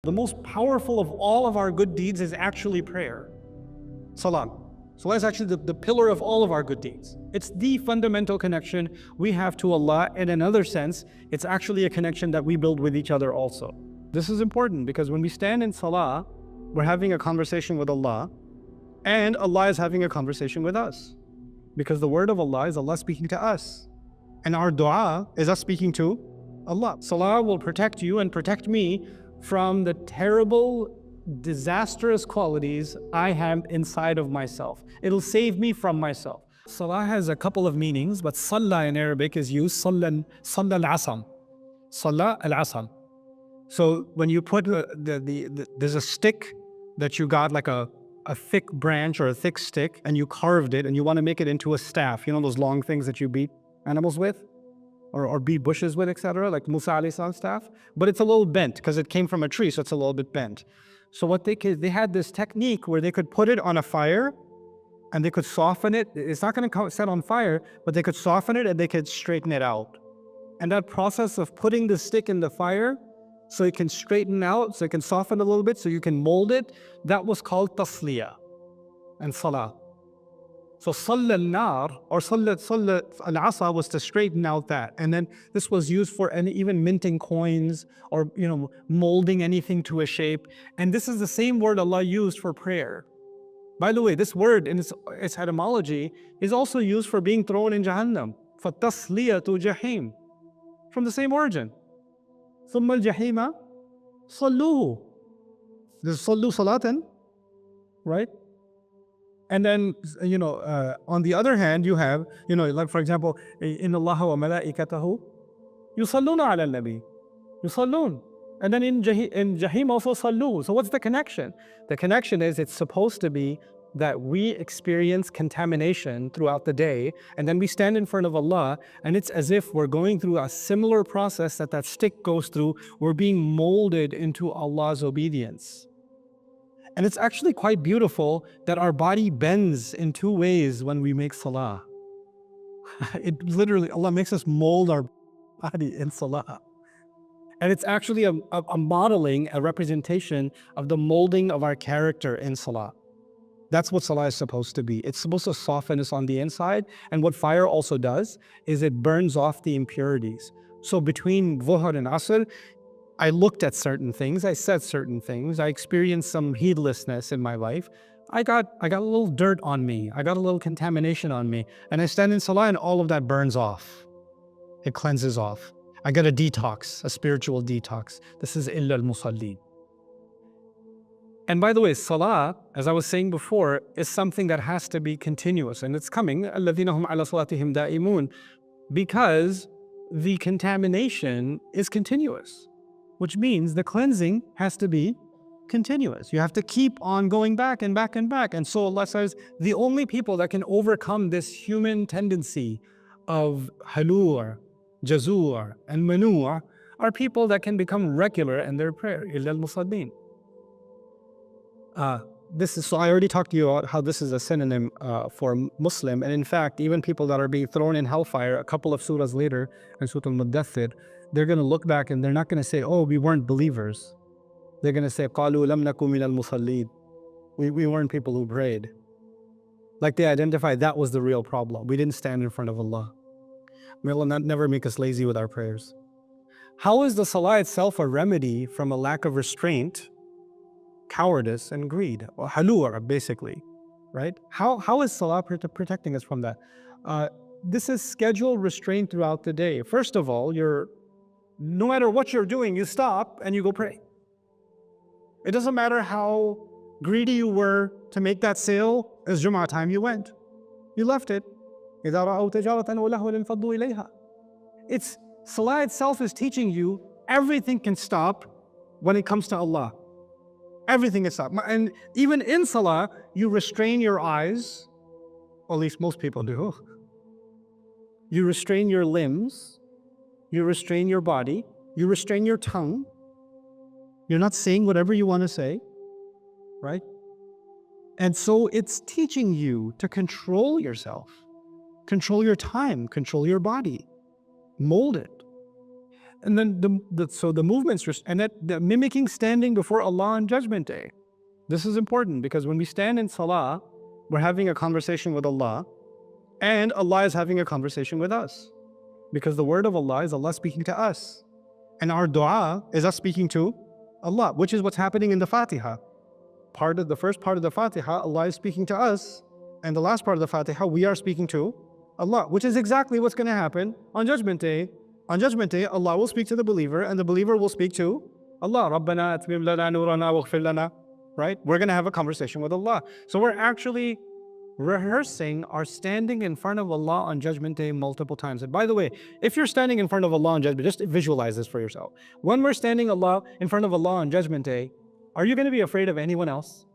The most powerful of all of our good deeds is actually prayer. Salah. Salah is actually the pillar of all of our good deeds. It's the fundamental connection we have to Allah. In another sense, it's actually a connection that we build with each other also. This is important because when we stand in Salah, we're having a conversation with Allah, and Allah is having a conversation with us. Because the word of Allah is Allah speaking to us. And our dua is us speaking to Allah. Salah will protect you and protect me from the terrible, disastrous qualities I have inside of myself. It'll save me from myself. Salah has a couple of meanings, but Salah in Arabic is used, Salah al-Asam. Salah al-Asam. So when you put, there's a stick that you got, like a thick branch or a thick stick, and you carved it and you want to make it into a staff. You know those long things that you beat animals with? Or beat bushes with, etc., like Musa alayhi salam's staff, but it's a little bent because it came from a tree, so it's a little bit bent. So what they had this technique where they could put it on a fire and they could soften it. It's not going to set on fire, but they could soften it and they could straighten it out. And that process of putting the stick in the fire so it can straighten out, so it can soften a little bit, so you can mold it, that was called tasliya and salah. So Salla al-Nar or Salla al-Asa was to straighten out that. And then this was used for even minting coins or molding anything to a shape. And this is the same word Allah used for prayer. By the way, this word in its etymology is also used for being thrown in Jahannam. فَتَصْلِيَةُ جَحِيمٍ. From the same origin. ثُمَّ الْجَحِيمَ صَلُّوهُ. There's صَلُّوا صَلَاةً, right? And then, on the other hand, you have, like for example, in Allah wa malaikatahu, yusalluna ala nabi, yusallun. And then in Jahim also sallu. So what's the connection? The connection is it's supposed to be that we experience contamination throughout the day, and then we stand in front of Allah, and it's as if we're going through a similar process that stick goes through. We're being molded into Allah's obedience. And it's actually quite beautiful that our body bends in two ways when we make salah. It literally, Allah makes us mold our body in salah. And it's actually a modeling, a representation of the molding of our character in salah. That's what salah is supposed to be. It's supposed to soften us on the inside. And what fire also does is it burns off the impurities. So between Dhuhr and Asr, I looked at certain things, I said certain things, I experienced some heedlessness in my life. I got a little dirt on me, I got a little contamination on me, and I stand in salah and all of that burns off. It cleanses off. I got a detox, a spiritual detox. This is illa al-musallin. And by the way, salah, as I was saying before, is something that has to be continuous, and it's coming, الَّذِينَ هُمْ عَلَى صَلَاتِهِمْ دَائِمُونَ, because the contamination is continuous. Which means the cleansing has to be continuous. You have to keep on going back and back and back. And so Allah says, the only people that can overcome this human tendency of halur, jazur, and manur are people that can become regular in their prayer. Illa al-musallin. So I already talked to you about how this is a synonym for Muslim. And in fact, even people that are being thrown in hellfire, a couple of surahs later, in Surah Al-Muddathir, they're going to look back and they're not going to say, oh, we weren't believers. They're going to say, قَالُوا لَمْ نَكُ مِنَ الْمُصَلِّينَ. We weren't people who prayed. Like they identified that was the real problem. We didn't stand in front of Allah. May Allah never make us lazy with our prayers. How is the salah itself a remedy from a lack of restraint, cowardice, and greed? Or halur, basically, right? How is salah protecting us from that? This is scheduled restraint throughout the day. First of all, no matter what you're doing, you stop and you go pray. It doesn't matter how greedy you were to make that sale. It's Jumu'ah time, you went. You left it. It's salah itself is teaching you everything can stop when it comes to Allah. Everything is stop. And even in salah, you restrain your eyes, or at least most people do. You restrain your limbs. You restrain your body, you restrain your tongue. You're not saying whatever you want to say, right? And so it's teaching you to control yourself, control your time, control your body, mold it. And then so the movements, and that the mimicking standing before Allah on Judgment Day. This is important because when we stand in Salah, we're having a conversation with Allah, and Allah is having a conversation with us. Because the word of Allah is Allah speaking to us. And our dua is us speaking to Allah, which is what's happening in the Fatiha. The first part of the Fatiha, Allah is speaking to us. And the last part of the Fatiha, we are speaking to Allah, which is exactly what's going to happen on Judgment Day. On Judgment Day, Allah will speak to the believer, and the believer will speak to Allah. Rabbana atmim lana nurana waghfir lana. Right? We're going to have a conversation with Allah. So we're actually rehearsing our standing in front of Allah on Judgment Day multiple times. And by the way, if you're standing in front of Allah on Judgment Day, just visualize this for yourself. When we're standing in front of Allah on Judgment Day, are you going to be afraid of anyone else?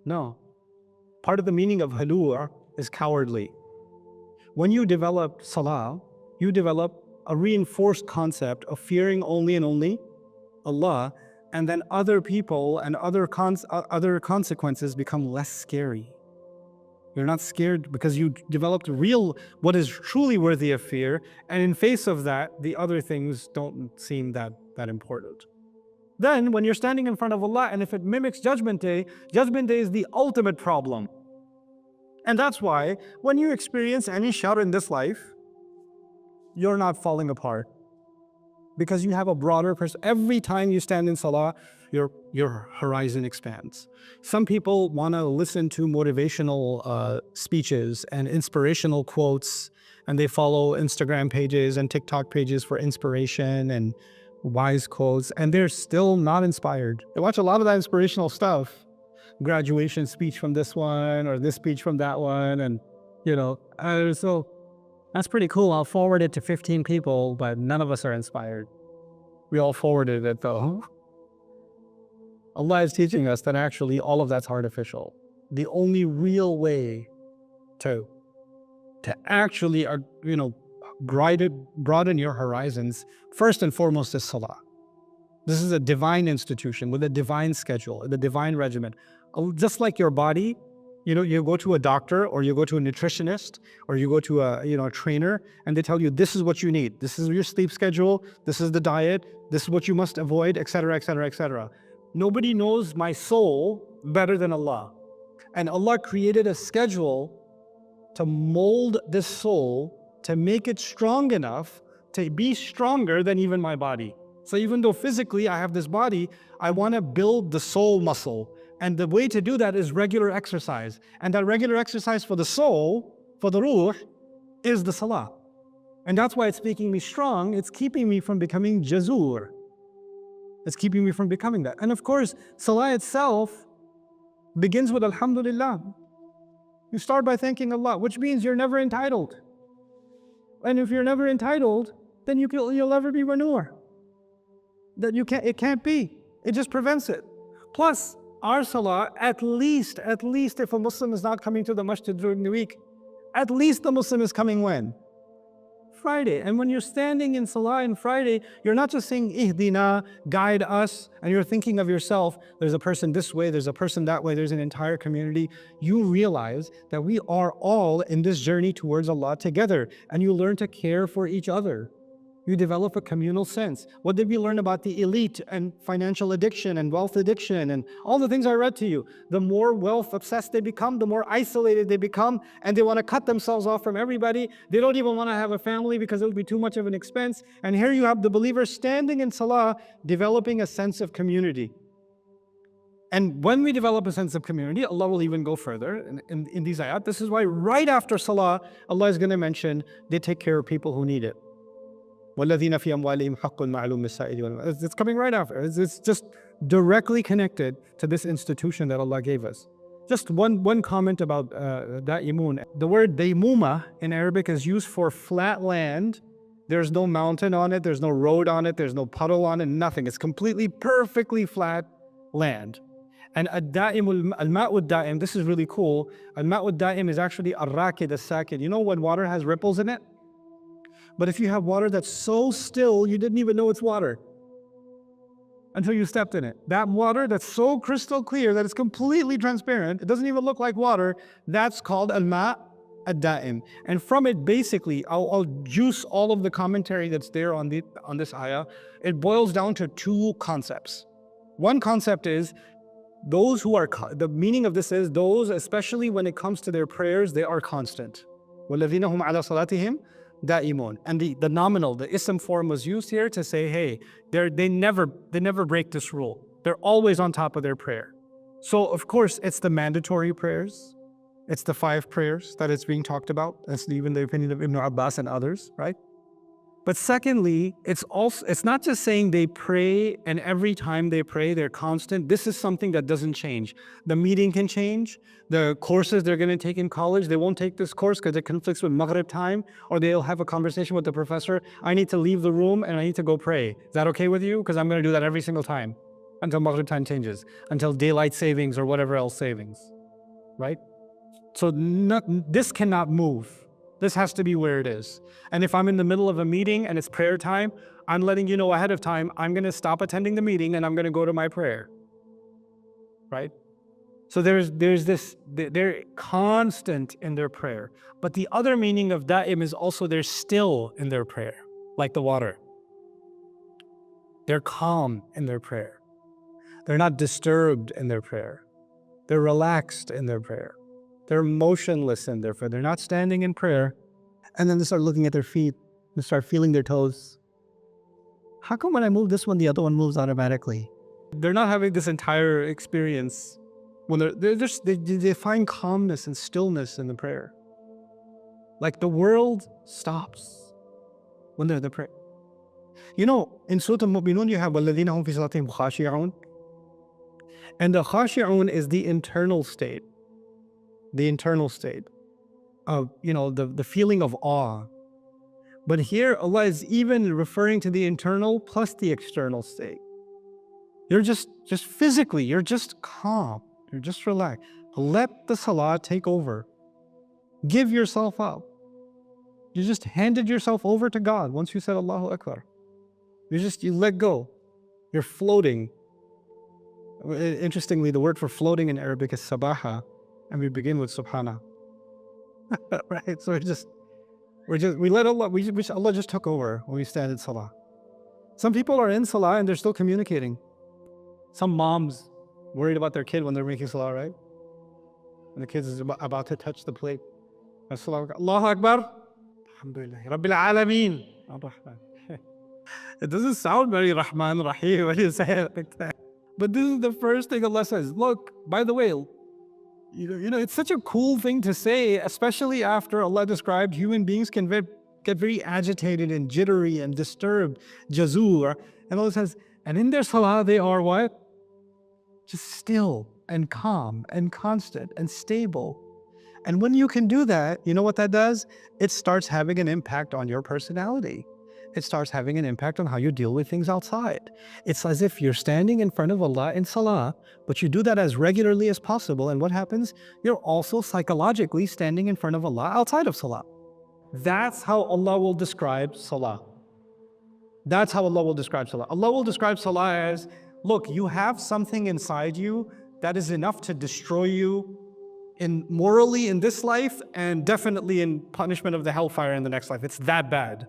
No. Part of the meaning of halur is cowardly. When you develop Salah, you develop a reinforced concept of fearing only and only Allah, and then other people and other consequences become less scary. You're not scared because you developed what is truly worthy of fear, and in face of that, the other things don't seem that important. Then, when you're standing in front of Allah, and if it mimics Judgment Day is the ultimate problem. And that's why, when you experience any shar in this life, you're not falling apart. Because you have a broader perspective. Every time you stand in Salah, your horizon expands. Some people want to listen to motivational speeches and inspirational quotes, and they follow Instagram pages and TikTok pages for inspiration and wise quotes, and they're still not inspired. They watch a lot of that inspirational stuff, graduation speech from this one or this speech from that one, and so that's pretty cool. I'll forward it to 15 people, but none of us are inspired. We all forwarded it though. Allah is teaching us that actually all of that's artificial. The only real way to actually, broaden your horizons, first and foremost is Salah. This is a divine institution with a divine schedule, the divine regimen. Just like your body, you go to a doctor or you go to a nutritionist or you go to a trainer, and they tell you this is what you need. This is your sleep schedule. This is the diet. This is what you must avoid, etc., etc., etc. Nobody knows my soul better than Allah. And Allah created a schedule to mold this soul, to make it strong enough to be stronger than even my body. So even though physically I have this body, I want to build the soul muscle. And the way to do that is regular exercise. And that regular exercise for the soul, for the ruh, is the Salah. And that's why it's making me strong. It's keeping me from becoming jazur. It's keeping me from becoming that. And of course, Salah itself begins with Alhamdulillah. You start by thanking Allah, which means you're never entitled. And if you're never entitled, then you'll never be manur. It can't be. It just prevents it. Plus, our Salah, at least if a Muslim is not coming to the masjid during the week, at least the Muslim is coming when? Friday. And when you're standing in Salah on Friday, you're not just saying, Ihdina, guide us, and you're thinking of yourself, there's a person this way, there's a person that way, there's an entire community. You realize that we are all in this journey towards Allah together, and you learn to care for each other. You develop a communal sense. What did we learn about the elite and financial addiction and wealth addiction and all the things I read to you? The more wealth obsessed they become, the more isolated they become, and they want to cut themselves off from everybody. They don't even want to have a family because it would be too much of an expense. And here you have the believer standing in Salah, developing a sense of community. And when we develop a sense of community, Allah will even go further in these ayat. This is why right after Salah, Allah is going to mention they take care of people who need it. وَالَّذِينَ فِي أَمْوَالِهِمْ حَقٌّ مَعْلُومٌ لِلسَّائِلِ وَالْمَحْرُومِ. It's coming right after. It's just directly connected to this institution that Allah gave us. Just one comment about da'imun. The word daimuma in Arabic is used for flat land. There's no mountain on it, there's no road on it, there's no puddle on it, nothing. It's completely, perfectly flat land. And al-ma'ud da'im, this is really cool. Al-ma'ud da'im is actually ar-rakid as-sakid. You know when water has ripples in it? But if you have water that's so still, you didn't even know it's water until you stepped in it. That water that's so crystal clear that it's completely transparent, it doesn't even look like water, that's called al-ma' ad-da'im. And from it, basically, I'll juice all of the commentary that's there on this ayah. It boils down to two concepts. One concept is those who are, the meaning of this is those, especially when it comes to their prayers, they are constant. وَالَّذِينَ هُمْ عَلَى صَلَاتِهِمْ دَائِمُونَ. And the nominal, the ism form was used here to say, hey, they never break this rule. They're always on top of their prayer. So of course, it's the mandatory prayers. It's the 5 prayers that it's being talked about. That's even the opinion of Ibn Abbas and others, right? But secondly, it's not just saying they pray and every time they pray, they're constant. This is something that doesn't change. The meeting can change. The courses they're going to take in college, they won't take this course because it conflicts with Maghrib time, or they'll have a conversation with the professor. I need to leave the room and I need to go pray. Is that okay with you? Because I'm going to do that every single time until Maghrib time changes, until daylight savings or whatever else savings, right? So this cannot move. This has to be where it is. And if I'm in the middle of a meeting and it's prayer time, I'm letting you know ahead of time, I'm going to stop attending the meeting and I'm going to go to my prayer, right? So there's this, they're constant in their prayer. But the other meaning of da'im is also they're still in their prayer, like the water. They're calm in their prayer. They're not disturbed in their prayer. They're relaxed in their prayer. They're motionless in their prayer. They're not standing in prayer. And then they start looking at their feet. They start feeling their toes. How come when I move this one, the other one moves automatically? They're not having this entire experience. When they find calmness and stillness in the prayer. Like the world stops when they're in the prayer. You know, in Surah Al-Mu'minun, you have وَالَّذِينَ هُمْ فِي صَلَاتِهِمْ خَاشِعُونَ. And the khashi'un is the internal state. The internal state of, the feeling of awe. But here Allah is even referring to the internal plus the external state. You're just physically, you're just calm. You're just relaxed. Let the salah take over. Give yourself up. You just handed yourself over to God once you said Allahu Akbar. You let go. You're floating. Interestingly, the word for floating in Arabic is sabaha. And we begin with subhana. Right? So we let Allah, Allah just took over when we stand in salah. Some people are in salah and they're still communicating. Some moms worried about their kid when they're making salah, right? And the kid is about to touch the plate. Allahu Akbar. Alhamdulillah. Rabbil Alameen. It doesn't sound very Rahman Rahim when you say it like that. But this is the first thing Allah says. Look, by the way, it's such a cool thing to say, especially after Allah described human beings can get very agitated and jittery and disturbed, jazur. And Allah says, and in their salah they are what? Just still and calm and constant and stable. And when you can do that, you know what that does? It starts having an impact on your personality. It starts having an impact on how you deal with things outside. It's as if you're standing in front of Allah in salah, but you do that as regularly as possible. And what happens? You're also psychologically standing in front of Allah outside of salah. That's how Allah will describe salah. That's how Allah will describe salah. Allah will describe salah as, look, you have something inside you that is enough to destroy you morally in this life and definitely in punishment of the hellfire in the next life. It's that bad.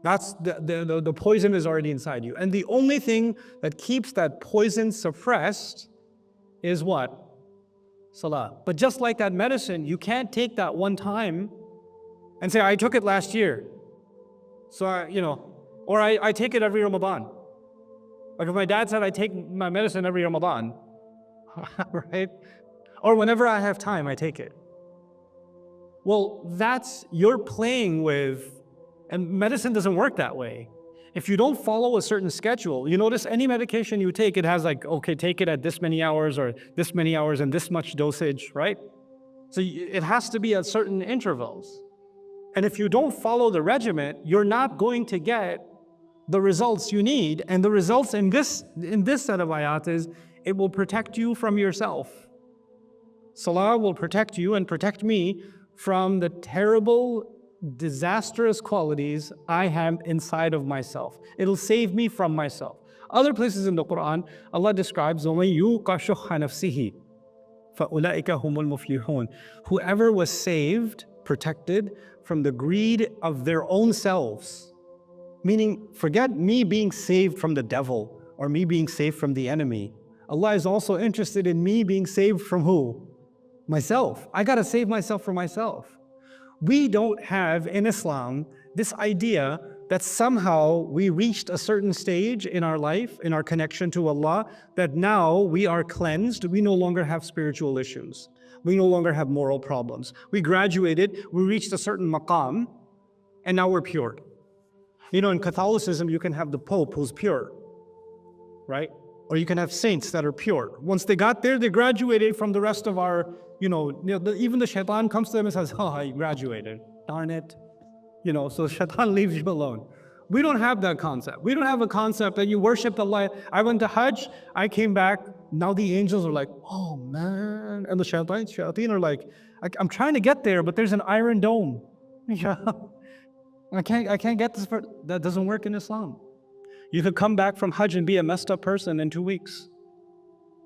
That's the poison is already inside you. And the only thing that keeps that poison suppressed is what? Salah. But just like that medicine, you can't take that one time and say, I took it last year. So, or I take it every Ramadan. Like if my dad said I take my medicine every Ramadan, right? Or whenever I have time, I take it. Well, you're playing with. And medicine doesn't work that way. If you don't follow a certain schedule, you notice any medication you take, it has like, okay, take it at this many hours or this many hours and this much dosage, right? So it has to be at certain intervals. And if you don't follow the regimen, you're not going to get the results you need. And the results in this set of ayat is, it will protect you from yourself. Salah will protect you and protect me from the terrible, disastrous qualities I have inside of myself. It'll save me from myself. Other places in the Quran, Allah describes وَمَن يُوقَ شُحَّ نَفْسِهِ فَأُولَٰئِكَ هُمُ الْمُفْلِحُونَ. Whoever was saved protected from the greed of their own selves. Meaning, forget me being saved from the devil or me being saved from the enemy. Allah is also interested in me being saved from who? Myself. I gotta save myself from myself. We don't have in Islam this idea that somehow we reached a certain stage in our life, in our connection to Allah, that now we are cleansed, we no longer have spiritual issues. We no longer have moral problems. We graduated, we reached a certain maqam, and now we're pure. You know, in Catholicism, you can have the Pope who's pure, right? Or you can have saints that are pure. Once they got there, they graduated from the rest of our, even the shaitan comes to them and says, oh, you graduated, darn it. So shaitan leaves you alone. We don't have that concept. We don't have a concept that you worship Allah. I went to Hajj, I came back, now the angels are like, oh man. And the shayateen are like, I'm trying to get there, but there's an iron dome. Yeah. I can't get this. That doesn't work in Islam. You could come back from Hajj and be a messed up person in 2 weeks.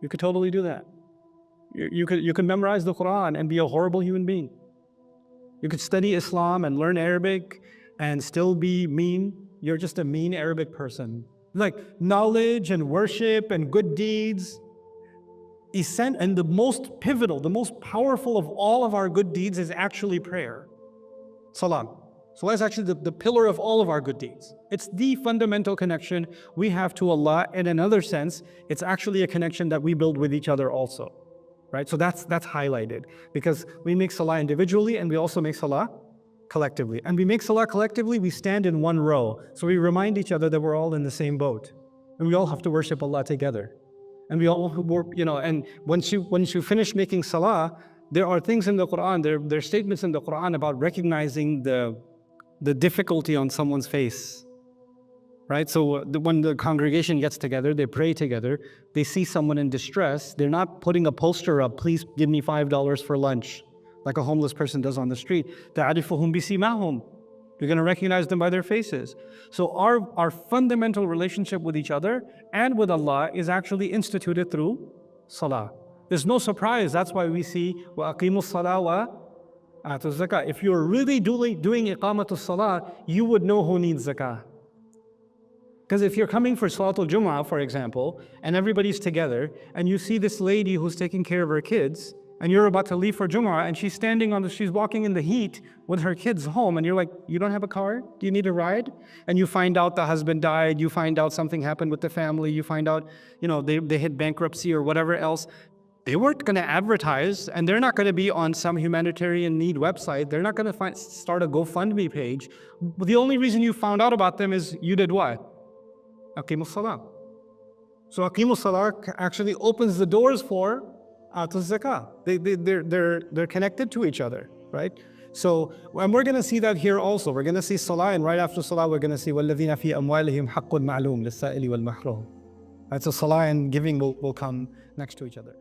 You could totally do that. You could memorize the Quran and be a horrible human being. You could study Islam and learn Arabic and still be mean. You're just a mean Arabic person. Like knowledge and worship and good deeds. And the most pivotal, the most powerful of all of our good deeds is actually prayer. Salam. Salah is actually the pillar of all of our good deeds. It's the fundamental connection we have to Allah. In another sense, it's actually a connection that we build with each other also. Right? So that's highlighted because we make salah individually and we also make salah collectively. And we make salah collectively, we stand in one row. So we remind each other that we're all in the same boat. And we all have to worship Allah together. And we all work, and once you finish making salah, there are things in the Quran, there are statements in the Quran about recognizing the difficulty on someone's face. Right? So when the congregation gets together, they pray together, they see someone in distress, they're not putting a poster up, please give me $5 for lunch, like a homeless person does on the street. تَعْرِفُهُمْ بِسِيمَاهُمْ. You're going to recognize them by their faces. So our fundamental relationship with each other and with Allah is actually instituted through salah. There's no surprise. That's why we see وَأَقِيمُوا الصَّلَاةَ وَآتُوا الزَّكَاةَ. If you're really doing iqamatul salah, you would know who needs zakah. Because if you're coming for Salatul Jum'ah, for example, and everybody's together, and you see this lady who's taking care of her kids, and you're about to leave for Jum'ah, and she's walking in the heat with her kids home, and you're like, you don't have a car? Do you need a ride? And you find out the husband died, you find out something happened with the family, you find out, they hit bankruptcy or whatever else. They weren't going to advertise, and they're not going to be on some humanitarian need website. They're not going to start a GoFundMe page. The only reason you found out about them is you did what? Aqimus Salah. So Aqimus Salah actually opens the doors for Atul Zakah. They're connected to each other, right? So, and we're going to see that here also. We're going to see Salah, and right after Salah, we're going to see وَالَّذِينَ فِي أَمْوَالِهِمْ حَقٌّ مَعْلُومٌ لِلسَّائِلِ وَالْمَحْرُومِ. Right, so Salah and giving will come next to each other.